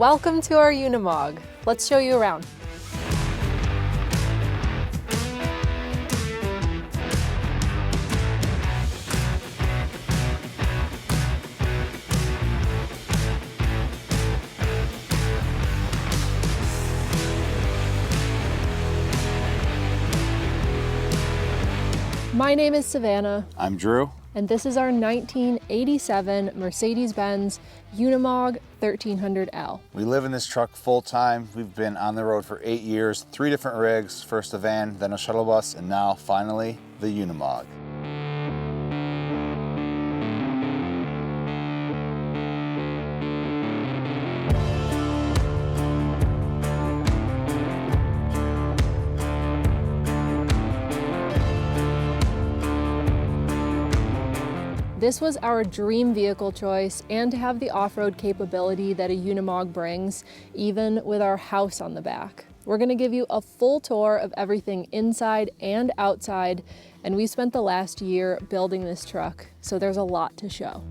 Welcome to our Unimog. Let's show you around. My name is Savannah. I'm Drew. And this is our 1987 Mercedes-Benz Unimog 1300L. We live in this truck full time. We've been on the road for 8 years, 3 different rigs, first a van, then a shuttle bus, and now finally the Unimog. This was our dream vehicle choice, and to have the off-road capability that a Unimog brings, even with our house on the back. We're gonna give you a full tour of everything inside and outside, and we spent the last year building this truck, so there's a lot to show.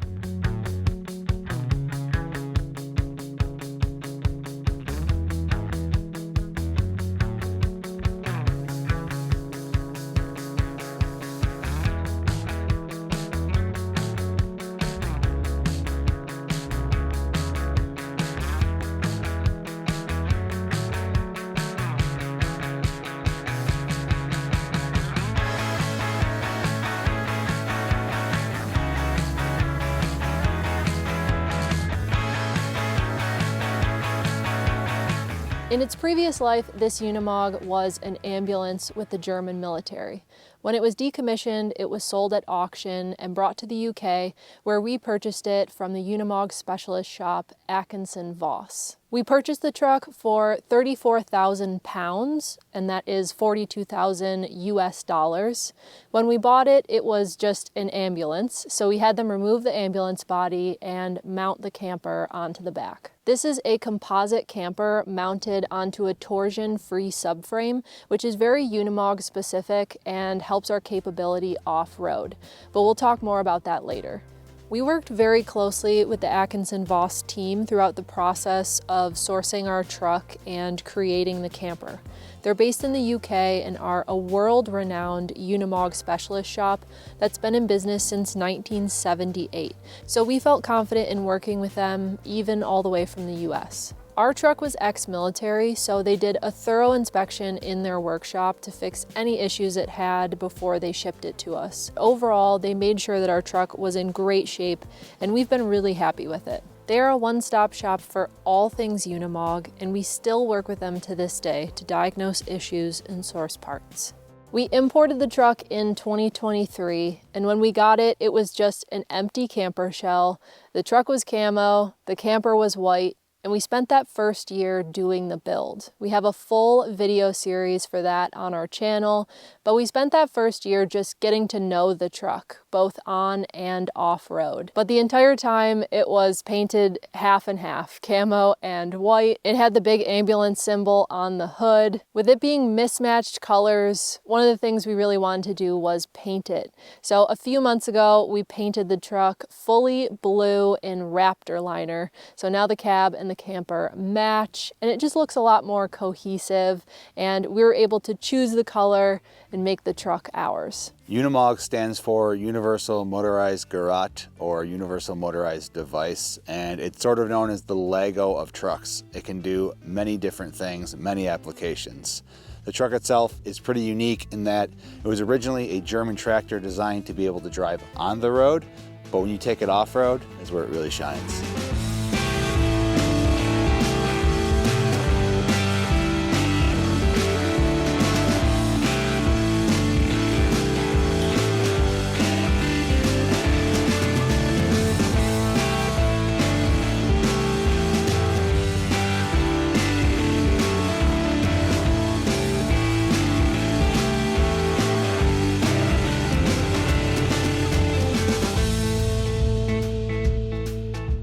In its previous life, this Unimog was an ambulance with the German military. When it was decommissioned, it was sold at auction and brought to the UK, where we purchased it from the Unimog specialist shop, Atkinson Vos. We purchased the truck for £34,000, and that is 42,000 US dollars. When we bought it, it was just an ambulance, so we had them remove the ambulance body and mount the camper onto the back. This is a composite camper mounted onto a torsion-free subframe, which is very Unimog specific and helps our capability off-road, but we'll talk more about that later. We worked very closely with the Atkinson Vos team throughout the process of sourcing our truck and creating the camper. They're based in the UK and are a world-renowned Unimog specialist shop that's been in business since 1978. So we felt confident in working with them, even all the way from the US. Our truck was ex-military, so they did a thorough inspection in their workshop to fix any issues it had before they shipped it to us. Overall, they made sure that our truck was in great shape, and we've been really happy with it. They are a one-stop shop for all things Unimog, and we still work with them to this day to diagnose issues and source parts. We imported the truck in 2023, and when we got it, it was just an empty camper shell. The truck was camo, the camper was white, and we spent that first year doing the build. We have a full video series for that on our channel, but we spent that first year just getting to know the truck, both on and off-road. But the entire time it was painted half and half, camo and white. It had the big ambulance symbol on the hood. With it being mismatched colors, one of the things we really wanted to do was paint it. So a few months ago, we painted the truck fully blue in Raptor liner. So now the cab and the camper match, and it just looks a lot more cohesive, and we were able to choose the color and make the truck ours. Unimog stands for Universal Motorized Garage, or Universal Motorized Device, and it's sort of known as the Lego of trucks. It can do many different things, many applications. The truck itself is pretty unique in that it was originally a German tractor designed to be able to drive on the road, but when you take it off-road is where it really shines.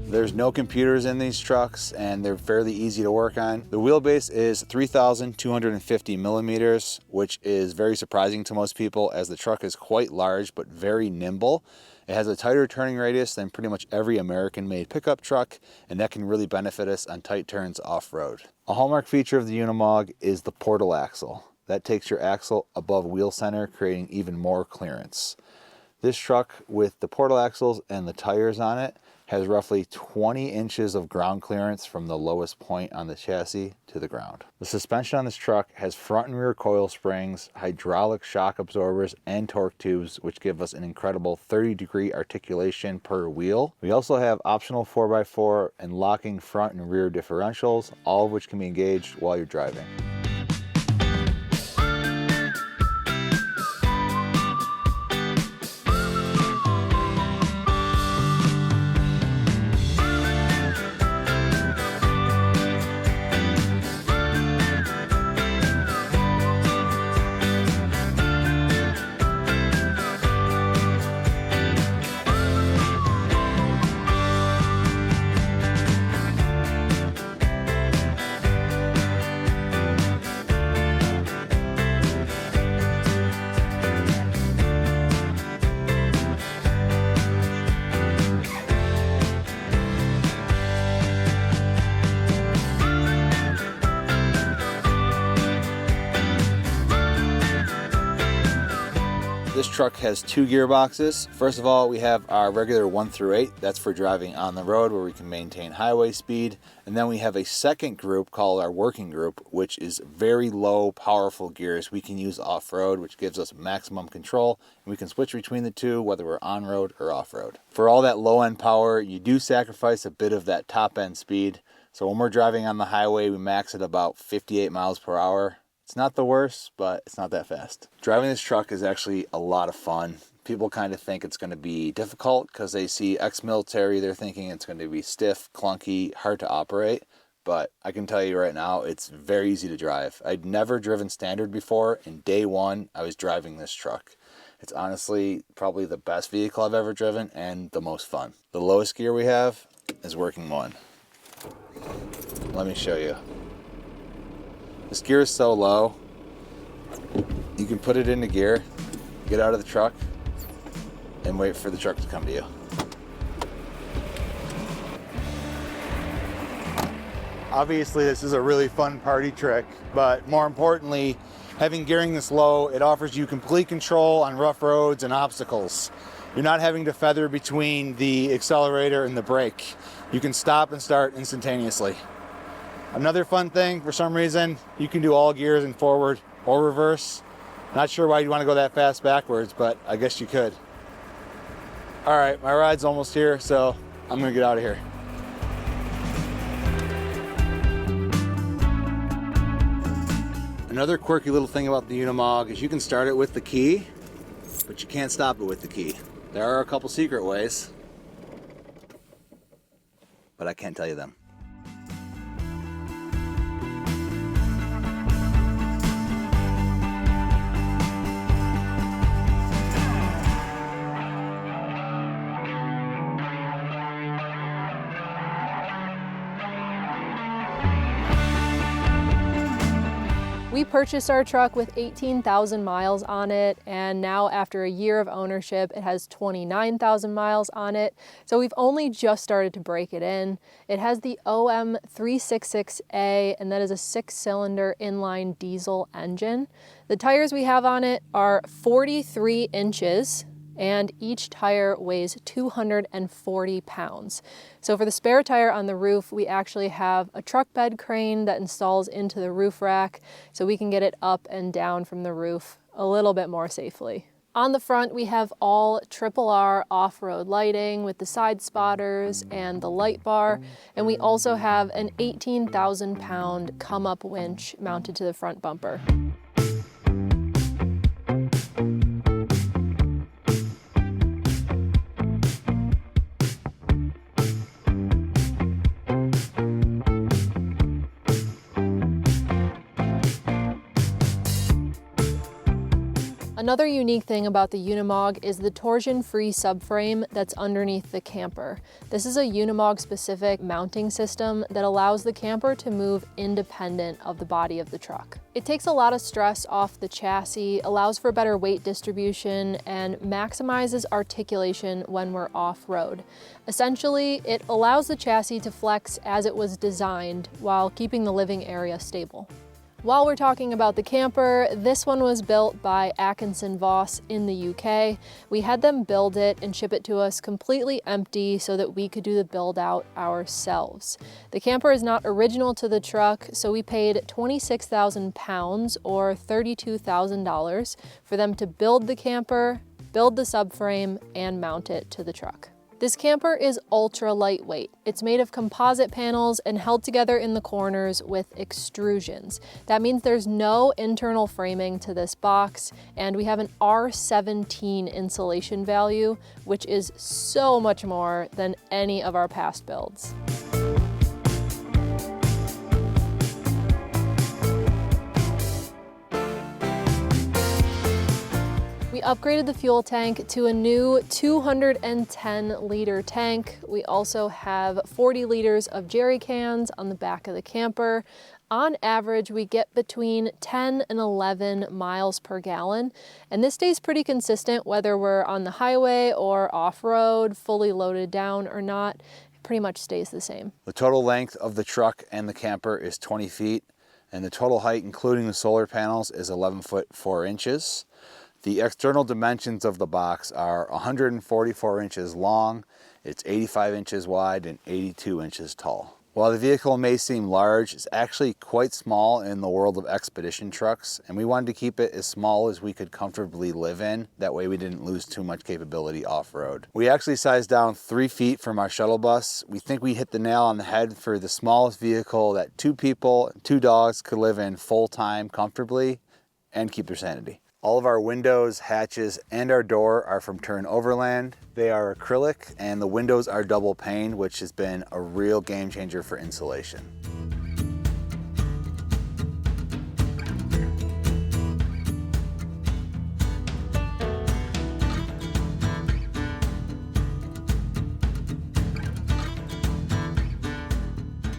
There's no computers in these trucks and they're fairly easy to work on. The wheelbase is 3,250 millimeters, which is very surprising to most people as the truck is quite large but very nimble. It has a tighter turning radius than pretty much every American-made pickup truck, and that can really benefit us on tight turns off-road. A hallmark feature of the Unimog is the portal axle. That takes your axle above wheel center, creating even more clearance. This truck, with the portal axles and the tires on it, has roughly 20 inches of ground clearance from the lowest point on the chassis to the ground. The suspension on this truck has front and rear coil springs, hydraulic shock absorbers, and torque tubes, which give us an incredible 30-degree articulation per wheel. We also have optional 4x4 and locking front and rear differentials, all of which can be engaged while you're driving. This truck has 2 gearboxes. First of all, we have our regular 1 through 8. That's for driving on the road where we can maintain highway speed. And then we have a second group called our working group, which is very low, powerful gears we can use off-road, which gives us maximum control. And we can switch between the two, whether we're on-road or off-road. For all that low-end power, you do sacrifice a bit of that top-end speed. So when we're driving on the highway, we max at about 58 miles per hour. It's not the worst, but it's not that fast. Driving this truck is actually a lot of fun. People kind of think it's going to be difficult because they see ex-military. They're thinking it's going to be stiff, clunky, hard to operate. But I can tell you right now, it's very easy to drive. I'd never driven standard before, and day one, I was driving this truck. It's honestly probably the best vehicle I've ever driven and the most fun. The lowest gear we have is working 1. Let me show you. This gear is so low, you can put it into gear, get out of the truck, and wait for the truck to come to you. Obviously, this is a really fun party trick, but more importantly, having gearing this low, it offers you complete control on rough roads and obstacles. You're not having to feather between the accelerator and the brake. You can stop and start instantaneously. Another fun thing, for some reason, you can do all gears in forward or reverse. Not sure why you'd want to go that fast backwards, but I guess you could. All right, my ride's almost here, so I'm gonna get out of here. Another quirky little thing about the Unimog is you can start it with the key, but you can't stop it with the key. There are a couple secret ways, but I can't tell you them. We purchased our truck with 18,000 miles on it, and now after a year of ownership, it has 29,000 miles on it. So we've only just started to break it in. It has the OM366A, and that is a 6-cylinder inline diesel engine. The tires we have on it are 43 inches, and each tire weighs 240 pounds. So for the spare tire on the roof, we actually have a truck bed crane that installs into the roof rack so we can get it up and down from the roof a little bit more safely. On the front, we have all RRR off-road lighting with the side spotters and the light bar, and we also have an 18,000-pound come-up winch mounted to the front bumper. Another unique thing about the Unimog is the torsion-free subframe that's underneath the camper. This is a Unimog-specific mounting system that allows the camper to move independent of the body of the truck. It takes a lot of stress off the chassis, allows for better weight distribution, and maximizes articulation when we're off-road. Essentially, it allows the chassis to flex as it was designed while keeping the living area stable. While we're talking about the camper, this one was built by Atkinson Vos in the UK. We had them build it and ship it to us completely empty so that we could do the build out ourselves. The camper is not original to the truck, so we paid £26,000 or $32,000 for them to build the camper, build the subframe, and mount it to the truck. This camper is ultra lightweight. It's made of composite panels and held together in the corners with extrusions. That means there's no internal framing to this box, and we have an R17 insulation value, which is so much more than any of our past builds. We upgraded the fuel tank to a new 210-liter tank. We also have 40 liters of jerry cans on the back of the camper. On average, we get between 10 and 11 miles per gallon, and this stays pretty consistent whether we're on the highway or off-road, fully loaded down or not. It pretty much stays the same. The total length of the truck and the camper is 20 feet, and the total height, including the solar panels, is 11 foot 4 inches. The external dimensions of the box are 144 inches long, it's 85 inches wide, and 82 inches tall. While the vehicle may seem large, it's actually quite small in the world of expedition trucks, and we wanted to keep it as small as we could comfortably live in. That way we didn't lose too much capability off-road. We actually sized down 3 feet from our shuttle bus. We think we hit the nail on the head for the smallest vehicle that 2 people and 2 dogs could live in full-time comfortably and keep their sanity. All of our windows, hatches, and our door are from Tern Overland. They are acrylic, and the windows are double pane, which has been a real game changer for insulation.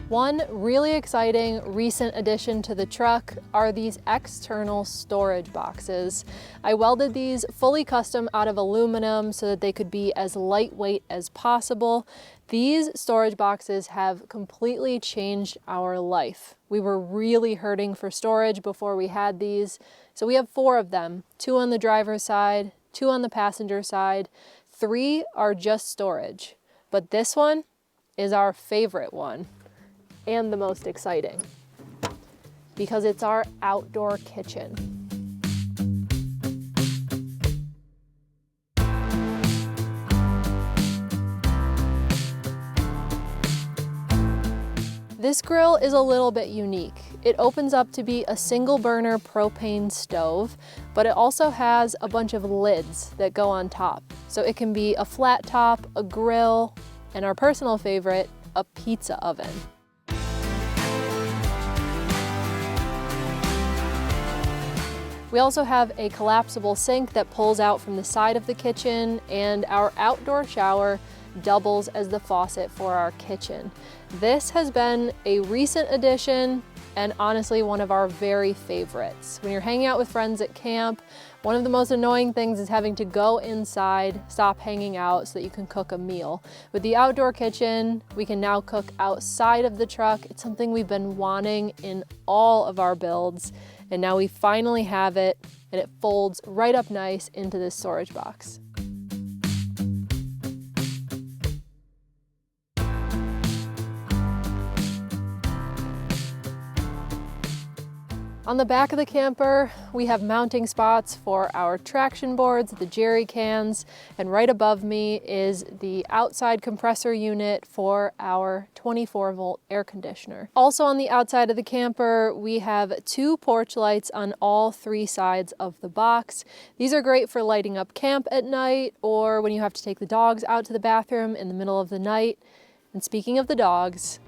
One really exciting recent addition to the truck are these external storage boxes. I welded these fully custom out of aluminum so that they could be as lightweight as possible. These storage boxes have completely changed our life. We were really hurting for storage before we had these, so we have 4 of them, 2 on the driver's side, 2 on the passenger side. 3 are just storage, but this one is our favorite one. And the most exciting, because it's our outdoor kitchen. This grill is a little bit unique. It opens up to be a single burner propane stove, but it also has a bunch of lids that go on top. So it can be a flat top, a grill, and our personal favorite, a pizza oven. We also have a collapsible sink that pulls out from the side of the kitchen, and our outdoor shower doubles as the faucet for our kitchen. This has been a recent addition and honestly one of our very favorites. When you're hanging out with friends at camp, one of the most annoying things is having to go inside, stop hanging out so that you can cook a meal. With the outdoor kitchen, we can now cook outside of the truck. It's something we've been wanting in all of our builds, and now we finally have it, and it folds right up nice into this storage box. On the back of the camper, we have mounting spots for our traction boards, the jerry cans, and right above me is the outside compressor unit for our 24-volt air conditioner. Also on the outside of the camper, we have 2 porch lights on all 3 sides of the box. These are great for lighting up camp at night or when you have to take the dogs out to the bathroom in the middle of the night. And speaking of the dogs,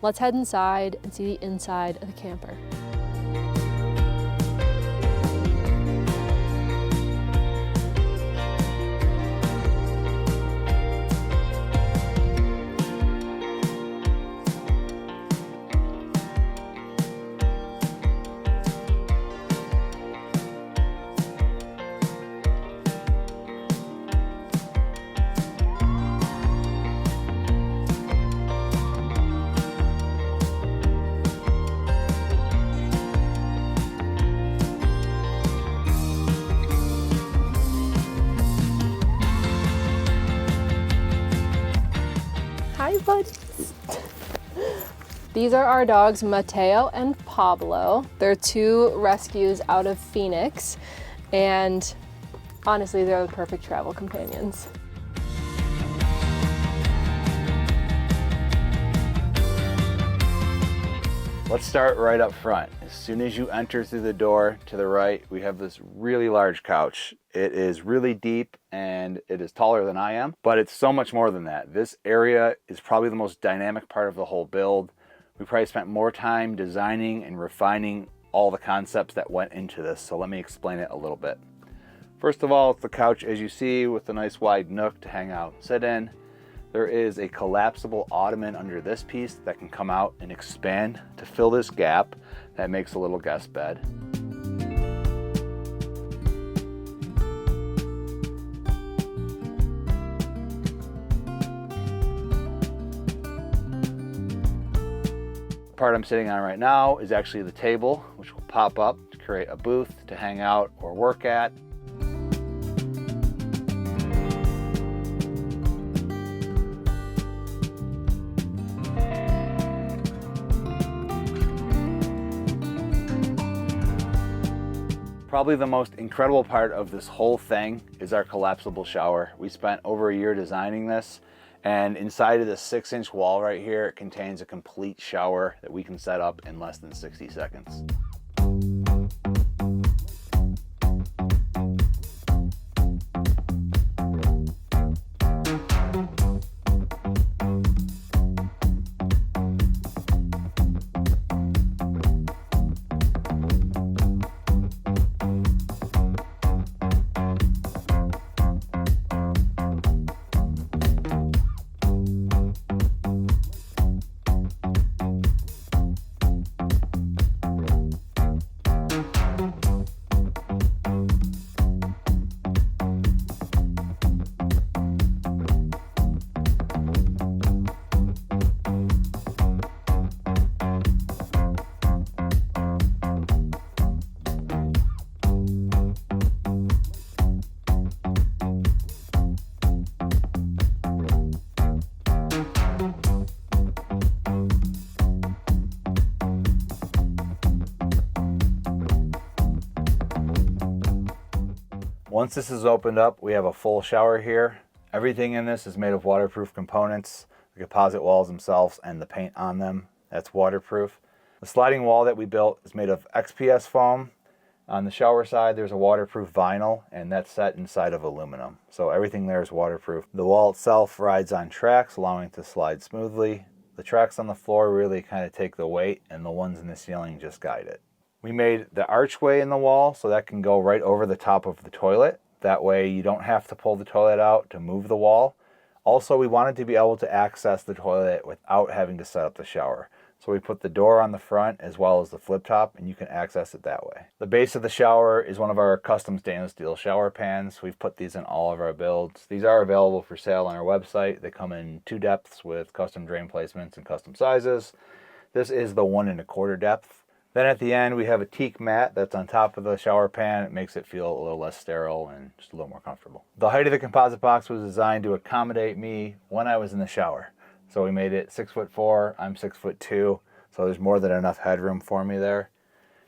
let's head inside and see the inside of the camper. buddies. These are our dogs, Mateo and Pablo. They're two rescues out of Phoenix, and honestly, they're the perfect travel companions. Let's start right up front. As soon as you enter through the door to the right, we have this really large couch. It is really deep and it is taller than I am, but it's so much more than that. This area is probably the most dynamic part of the whole build. We probably spent more time designing and refining all the concepts that went into this, so let me explain it a little bit. First of all, it's the couch as you see with a nice wide nook to hang out and sit in. There is a collapsible ottoman under this piece that can come out and expand to fill this gap that makes a little guest bed. The part I'm sitting on right now is actually the table, which will pop up to create a booth to hang out or work at. Probably the most incredible part of this whole thing is our collapsible shower. We spent over a year designing this, and inside of this 6-inch wall right here, it contains a complete shower that we can set up in less than 60 seconds. Once this is opened up, we have a full shower here. Everything in this is made of waterproof components, the composite walls themselves and the paint on them, that's waterproof. The sliding wall that we built is made of XPS foam. On the shower side, there's a waterproof vinyl, and that's set inside of aluminum. So everything there is waterproof. The wall itself rides on tracks, allowing it to slide smoothly. The tracks on the floor really kind of take the weight, and the ones in the ceiling just guide it. We made the archway in the wall so that can go right over the top of the toilet. That way you don't have to pull the toilet out to move the wall. Also, we wanted to be able to access the toilet without having to set up the shower. So we put the door on the front as well as the flip top, and you can access it that way. The base of the shower is one of our custom stainless steel shower pans. We've put these in all of our builds. These are available for sale on our website. They come in 2 depths with custom drain placements and custom sizes. This is the 1 1/4 depth. Then at the end, we have a teak mat that's on top of the shower pan. It makes it feel a little less sterile and just a little more comfortable. The height of the composite box was designed to accommodate me when I was in the shower. So we made it 6'4", I'm 6'2", so there's more than enough headroom for me there.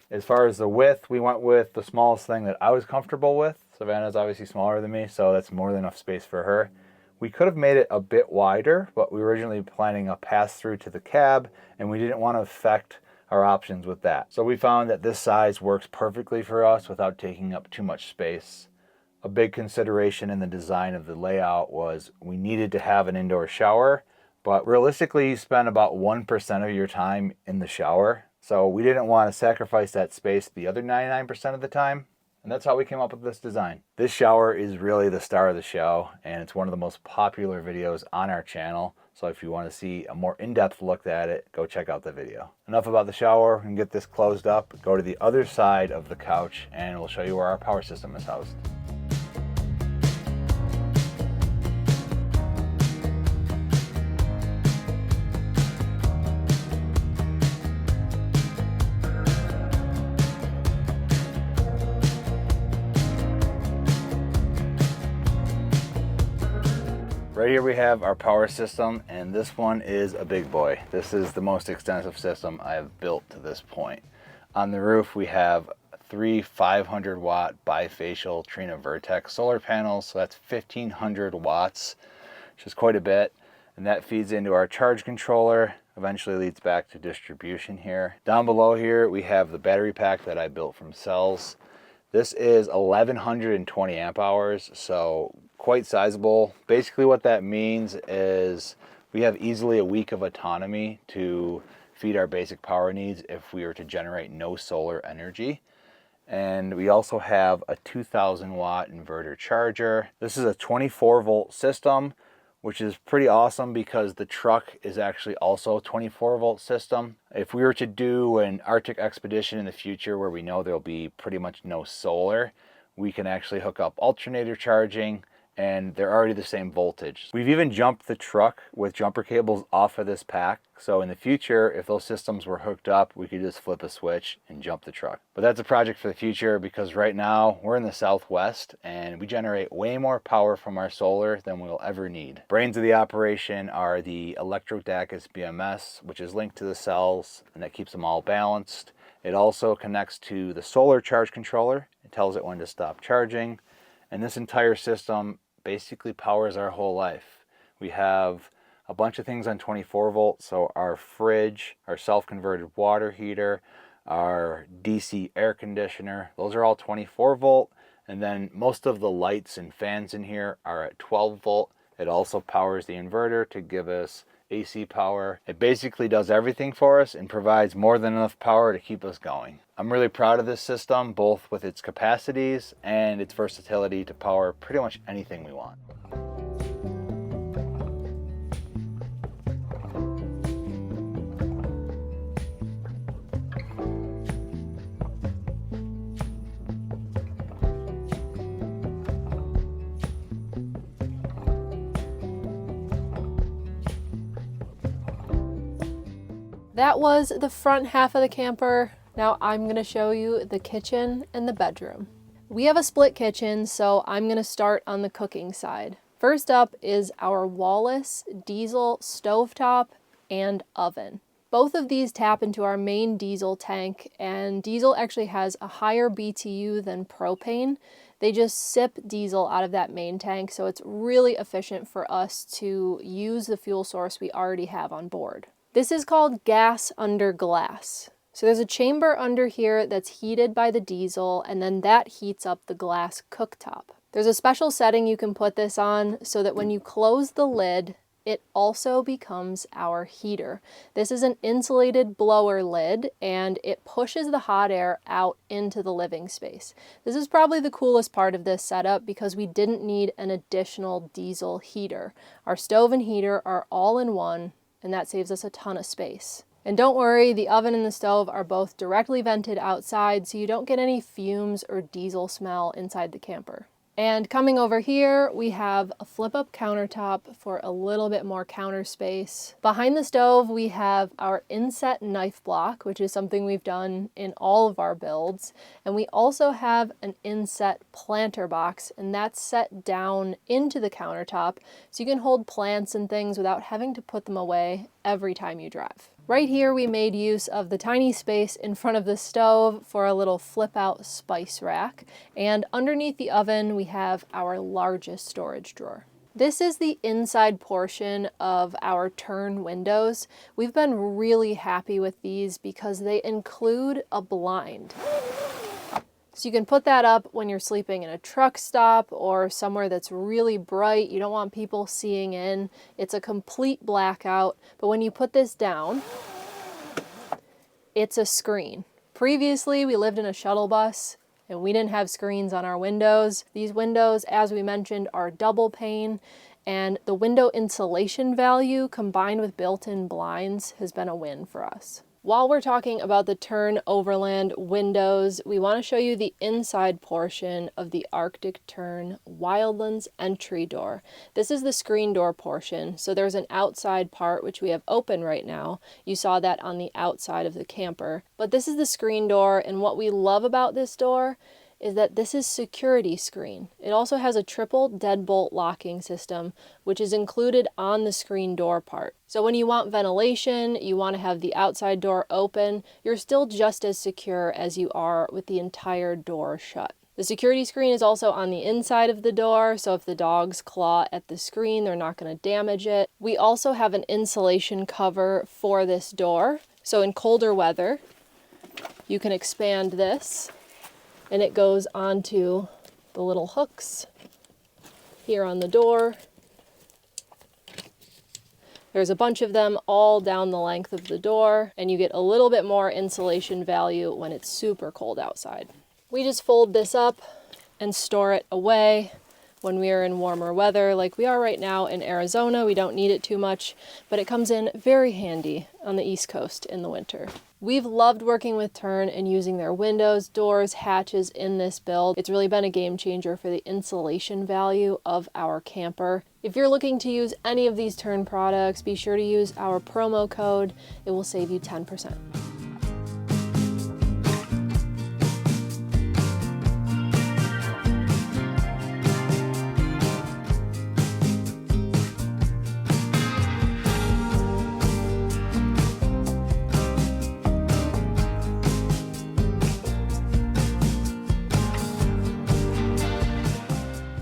As far as the width, we went with the smallest thing that I was comfortable with. Savannah's obviously smaller than me, so that's more than enough space for her. We could have made it a bit wider, but we were originally planning a pass-through to the cab, and we didn't want to affect our options with that. So we found that this size works perfectly for us without taking up too much space. A big consideration in the design of the layout was we needed to have an indoor shower, but realistically you spend about 1% of your time in the shower. So we didn't want to sacrifice that space the other 99% of the time. And that's how we came up with this design. This shower is really the star of the show, and it's one of the most popular videos on our channel. So if you want to see a more in-depth look at it, go check out the video. Enough about the shower. We can get this closed up, go to the other side of the couch, and we'll show you where our power system is housed. Right here we have our power system, and this one is a big boy. This is the most extensive system I have built to this point. On the roof we have 3 500 watt bifacial Trina Vertex solar panels, so that's 1500 watts, which is quite a bit, and that feeds into our charge controller, eventually leads back to distribution here. Down below here we have the battery pack that I built from cells. This is 1120 amp hours, so quite sizable. Basically what that means is we have easily a week of autonomy to feed our basic power needs if we were to generate no solar energy. And we also have a 2000 watt inverter charger. This is a 24 volt system, which is pretty awesome because the truck is actually also a 24 volt system. If we were to do an Arctic expedition in the future where we know there'll be pretty much no solar, we can actually hook up alternator charging, and they're already the same voltage. We've even jumped the truck with jumper cables off of this pack, so in the future, if those systems were hooked up, we could just flip a switch and jump the truck. But that's a project for the future because right now we're in the Southwest and we generate way more power from our solar than we'll ever need. Brains of the operation are the Electrodacus BMS, which is linked to the cells, and that keeps them all balanced. It also connects to the solar charge controller. It tells it when to stop charging. And this entire system basically powers our whole life. We have a bunch of things on 24 volts, so our fridge, our self-converted water heater, our DC air conditioner, those are all 24 volt. And then most of the lights and fans in here are at 12 volt. It also powers the inverter to give us AC power. It basically does everything for us and provides more than enough power to keep us going. I'm really proud of this system, both with its capacities and its versatility to power pretty much anything we want. That was the front half of the camper. Now I'm gonna show you the kitchen and the bedroom. We have a split kitchen, so I'm gonna start on the cooking side. First up is our wallless diesel stovetop and oven. Both of these tap into our main diesel tank, and diesel actually has a higher BTU than propane. They just sip diesel out of that main tank, so it's really efficient for us to use the fuel source we already have on board. This is called gas under glass. So there's a chamber under here that's heated by the diesel, and then that heats up the glass cooktop. There's a special setting you can put this on so that when you close the lid, it also becomes our heater. This is an insulated blower lid, and it pushes the hot air out into the living space. This is probably the coolest part of this setup because we didn't need an additional diesel heater. Our stove and heater are all in one, and that saves us a ton of space. And don't worry, the oven and the stove are both directly vented outside, so you don't get any fumes or diesel smell inside the camper. And coming over here, we have a flip-up countertop for a little bit more counter space. Behind the stove, we have our inset knife block, which is something we've done in all of our builds. And we also have an inset planter box, and that's set down into the countertop, so you can hold plants and things without having to put them away every time you drive. Right here, we made use of the tiny space in front of the stove for a little flip-out spice rack. And underneath the oven, we have our largest storage drawer. This is the inside portion of our Tern windows. We've been really happy with these because they include a blind. So you can put that up when you're sleeping in a truck stop or somewhere that's really bright. You don't want people seeing in. It's a complete blackout, but when you put this down, it's a screen. Previously, we lived in a shuttle bus and we didn't have screens on our windows. These windows, as we mentioned, are double pane, and the window insulation value combined with built-in blinds has been a win for us. While we're talking about the Tern Overland windows, we want to show you the inside portion of the Arctic Tern Wildlands entry door. This is the screen door portion, so there's an outside part which we have open right now. You saw that on the outside of the camper. But this is the screen door, and what we love about this door is that this is security screen. It also has a triple deadbolt locking system, which is included on the screen door part. So when you want ventilation, you want to have the outside door open, you're still just as secure as you are with the entire door shut. The security screen is also on the inside of the door, so if the dogs claw at the screen, they're not going to damage it. We also have an insulation cover for this door. So in colder weather, you can expand this and it goes onto the little hooks here on the door. There's a bunch of them all down the length of the door, and you get a little bit more insulation value when it's super cold outside. We just fold this up and store it away when we are in warmer weather like we are right now in Arizona. We don't need it too much, but it comes in very handy on the East Coast in the winter. We've loved working with Tern and using their windows, doors, hatches in this build. It's really been a game changer for the insulation value of our camper. If you're looking to use any of these Tern products, be sure to use our promo code. It will save you 10%.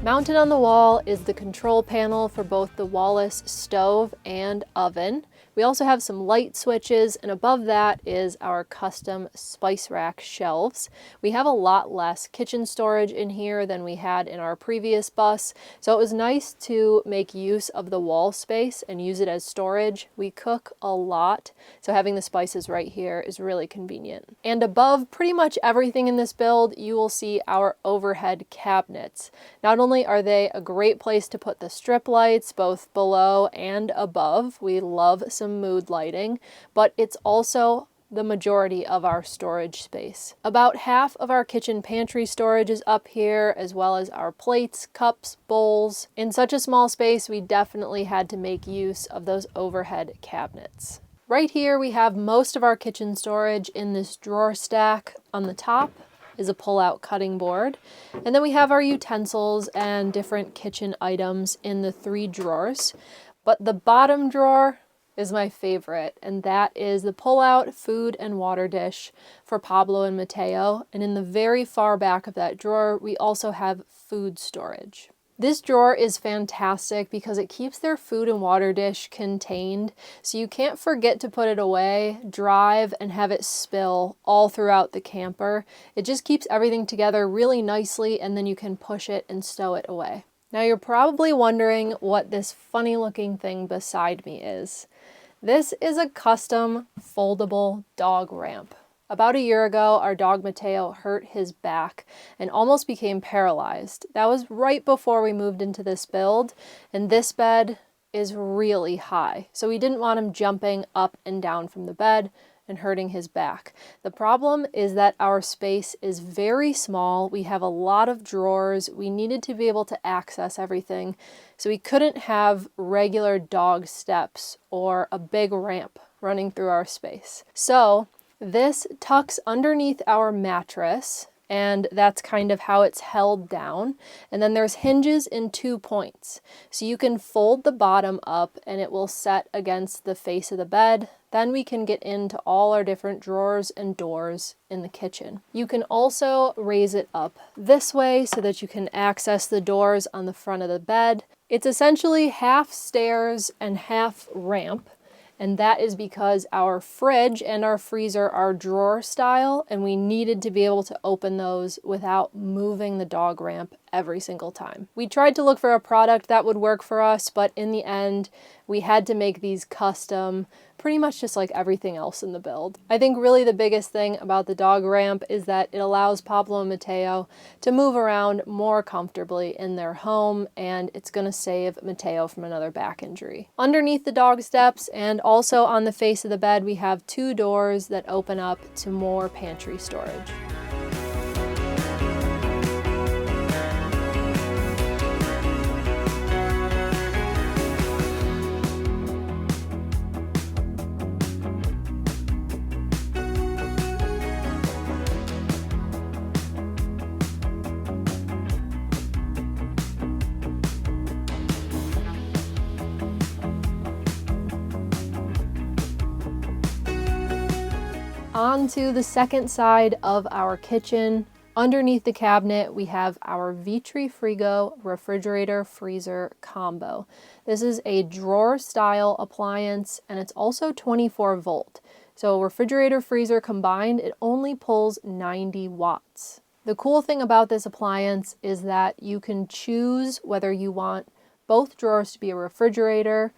Mounted on the wall is the control panel for both the Wallace stove and oven. We also have some light switches, and above that is our custom spice rack shelves. We have a lot less kitchen storage in here than we had in our previous bus, so it was nice to make use of the wall space and use it as storage. We cook a lot, so having the spices right here is really convenient. And above pretty much everything in this build, you will see our overhead cabinets. Not only are they a great place to put the strip lights, both below and above, we love some mood lighting, but it's also the majority of our storage space. About half of our kitchen pantry storage is up here, as well as our plates, cups, bowls. In such a small space, we definitely had to make use of those overhead cabinets. Right here, we have most of our kitchen storage in this drawer stack. On the top is a pull-out cutting board, and then we have our utensils and different kitchen items in the 3 drawers. But the bottom drawer is my favorite, and that is the pull-out food and water dish for Pablo and Mateo. And in the very far back of that drawer, we also have food storage. This drawer is fantastic because it keeps their food and water dish contained, so you can't forget to put it away, drive, and have it spill all throughout the camper. It just keeps everything together really nicely, and then you can push it and stow it away. Now you're probably wondering what this funny looking thing beside me is. This is a custom foldable dog ramp. About a year ago, our dog Mateo hurt his back and almost became paralyzed. That was right before we moved into this build, and this bed is really high, so we didn't want him jumping up and down from the bed and hurting his back. The problem is that our space is very small. We have a lot of drawers. We needed to be able to access everything, so we couldn't have regular dog steps or a big ramp running through our space. So this tucks underneath our mattress, and that's kind of how it's held down. And then there's hinges in 2 points. So you can fold the bottom up and it will set against the face of the bed. Then we can get into all our different drawers and doors in the kitchen. You can also raise it up this way so that you can access the doors on the front of the bed. It's essentially half stairs and half ramp. And that is because our fridge and our freezer are drawer style, and we needed to be able to open those without moving the dog ramp every single time. We tried to look for a product that would work for us, but in the end, we had to make these custom, pretty much just like everything else in the build. I think really the biggest thing about the dog ramp is that it allows Pablo and Mateo to move around more comfortably in their home, and it's gonna save Mateo from another back injury. Underneath the dog steps and also on the face of the bed, we have 2 doors that open up to more pantry storage. On to the second side of our kitchen. Underneath the cabinet, we have our Vitri Frigo refrigerator freezer combo. This is a drawer style appliance, and it's also 24 volt. So refrigerator freezer combined, it only pulls 90 watts. The cool thing about this appliance is that you can choose whether you want both drawers to be a refrigerator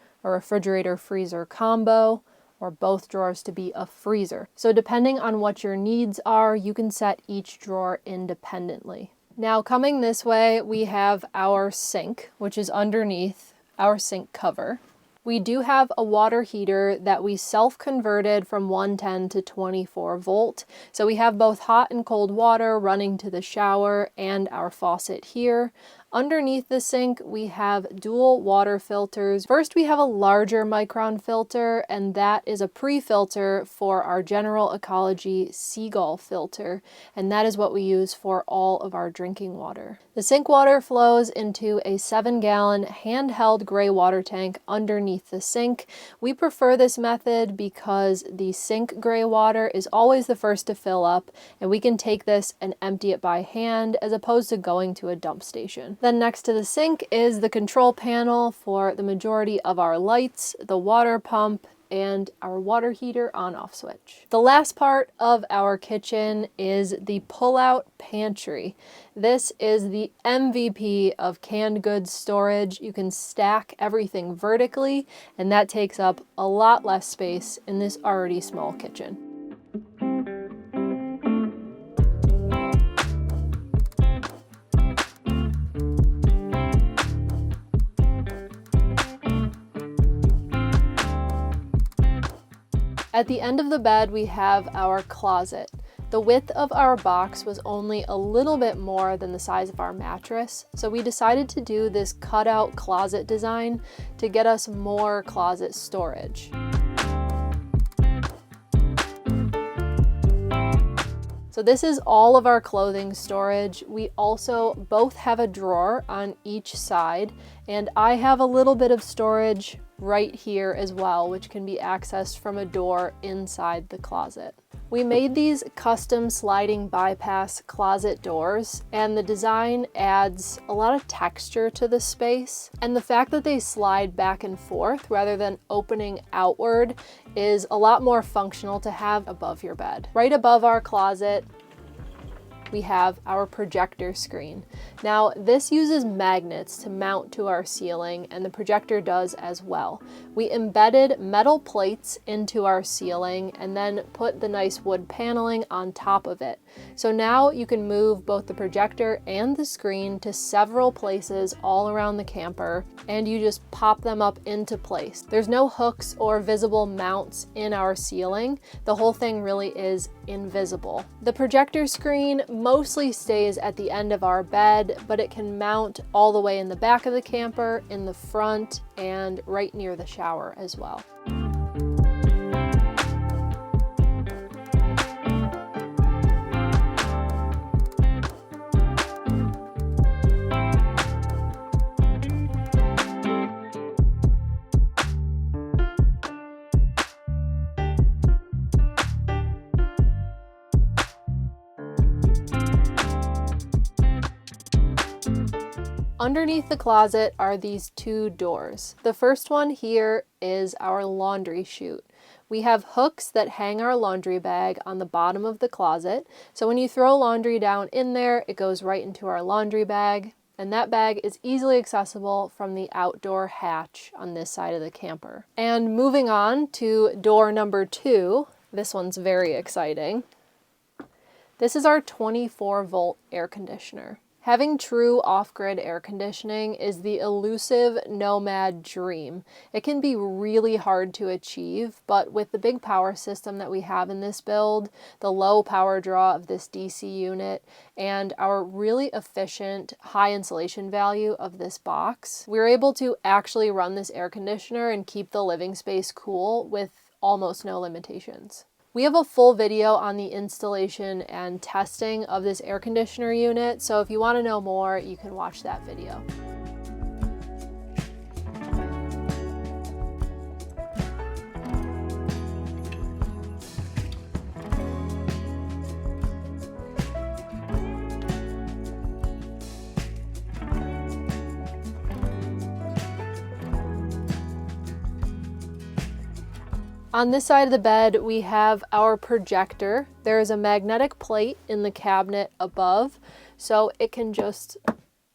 freezer combo, or both drawers to be a freezer. So depending on what your needs are, you can set each drawer independently. Now coming this way, we have our sink, which is underneath our sink cover. We do have a water heater that we self-converted from 110 to 24 volt. So we have both hot and cold water running to the shower and our faucet here. Underneath the sink, we have dual water filters. First, we have a larger micron filter, and that is a pre-filter for our General Ecology Seagull filter, and that is what we use for all of our drinking water. The sink water flows into a 7-gallon handheld gray water tank underneath the sink. We prefer this method because the sink gray water is always the first to fill up, and we can take this and empty it by hand as opposed to going to a dump station. Then next to the sink is the control panel for the majority of our lights, the water pump, and our water heater on-off switch. The last part of our kitchen is the pull-out pantry. This is the MVP of canned goods storage. You can stack everything vertically, and that takes up a lot less space in this already small kitchen. At the end of the bed, we have our closet. The width of our box was only a little bit more than the size of our mattress, so we decided to do this cutout closet design to get us more closet storage. So this is all of our clothing storage. We also both have a drawer on each side, and I have a little bit of storage right here as well, which can be accessed from a door inside the closet. We made these custom sliding bypass closet doors, and the design adds a lot of texture to the space. And the fact that they slide back and forth rather than opening outward is a lot more functional to have above your bed. Right above our closet, we have our projector screen. Now, this uses magnets to mount to our ceiling, and the projector does as well. We embedded metal plates into our ceiling and then put the nice wood paneling on top of it. So now you can move both the projector and the screen to several places all around the camper, and you just pop them up into place. There's no hooks or visible mounts in our ceiling. The whole thing really is invisible. The projector screen mostly stays at the end of our bed, but it can mount all the way in the back of the camper, in the front, and right near the shower as well. Underneath the closet are these two doors. The first one here is our laundry chute. We have hooks that hang our laundry bag on the bottom of the closet. So when you throw laundry down in there, it goes right into our laundry bag. And that bag is easily accessible from the outdoor hatch on this side of the camper. And moving on to door number 2, this one's very exciting. This is our 24-volt air conditioner. Having true off-grid air conditioning is the elusive nomad dream. It can be really hard to achieve, but with the big power system that we have in this build, the low power draw of this DC unit, and our really efficient high insulation value of this box, we're able to actually run this air conditioner and keep the living space cool with almost no limitations. We have a full video on the installation and testing of this air conditioner unit, so if you want to know more, you can watch that video. On this side of the bed, we have our projector. There is a magnetic plate in the cabinet above, so it can just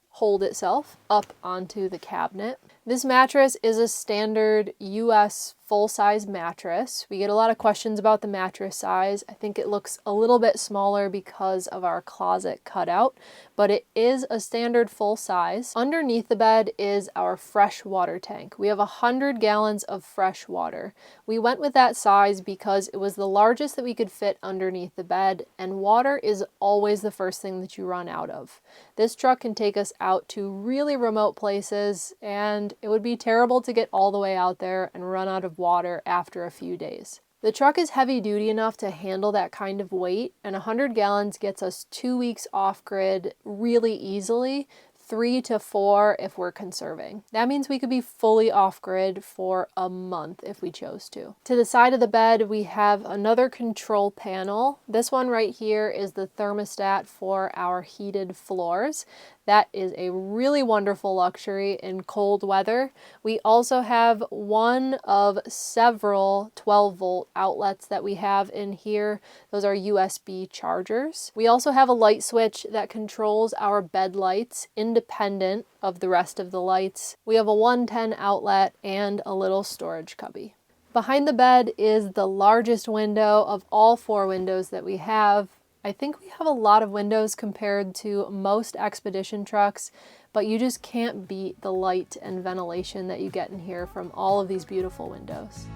hold itself up onto the cabinet. This mattress is a standard US full-size mattress. We get a lot of questions about the mattress size. I think it looks a little bit smaller because of our closet cutout, but it is a standard full size. Underneath the bed is our fresh water tank. We have 100 gallons of fresh water. We went with that size because it was the largest that we could fit underneath the bed, and water is always the first thing that you run out of. This truck can take us out to really remote places, and it would be terrible to get all the way out there and run out of water after a few days. The truck is heavy duty enough to handle that kind of weight, and 100 gallons gets us 2 weeks off grid really easily, 3 to 4 if we're conserving. That means we could be fully off grid for a month if we chose to. To the side of the bed, we have another control panel. This one right here is the thermostat for our heated floors. That is a really wonderful luxury in cold weather. We also have one of several 12-volt outlets that we have in here. Those are USB chargers. We also have a light switch that controls our bed lights independent of the rest of the lights. We have a 110 outlet and a little storage cubby. Behind the bed is the largest window of all 4 windows that we have. I think we have a lot of windows compared to most expedition trucks, but you just can't beat the light and ventilation that you get in here from all of these beautiful windows.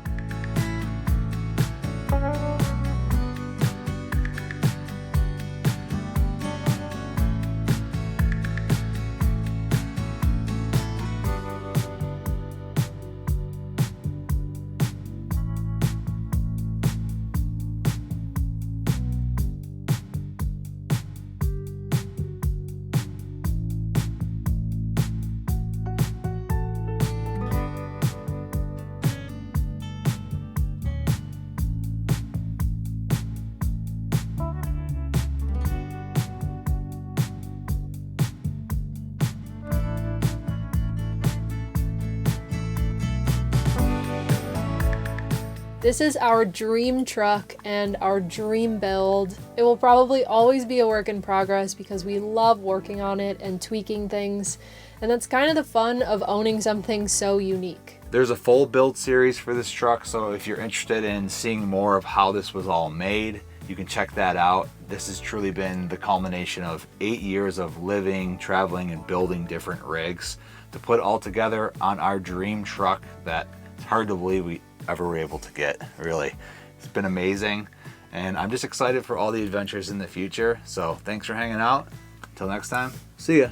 This is our dream truck and our dream build. It will probably always be a work in progress because we love working on it and tweaking things, and that's kind of the fun of owning something so unique. There's a full build series for this truck, so if you're interested in seeing more of how this was all made, you can check that out. This has truly been the culmination of 8 years of living, traveling, and building different rigs to put all together on our dream truck that it's hard to believe we ever were able to get, really. It's been amazing, and I'm just excited for all the adventures in the future. So thanks for hanging out. Until next time, see ya.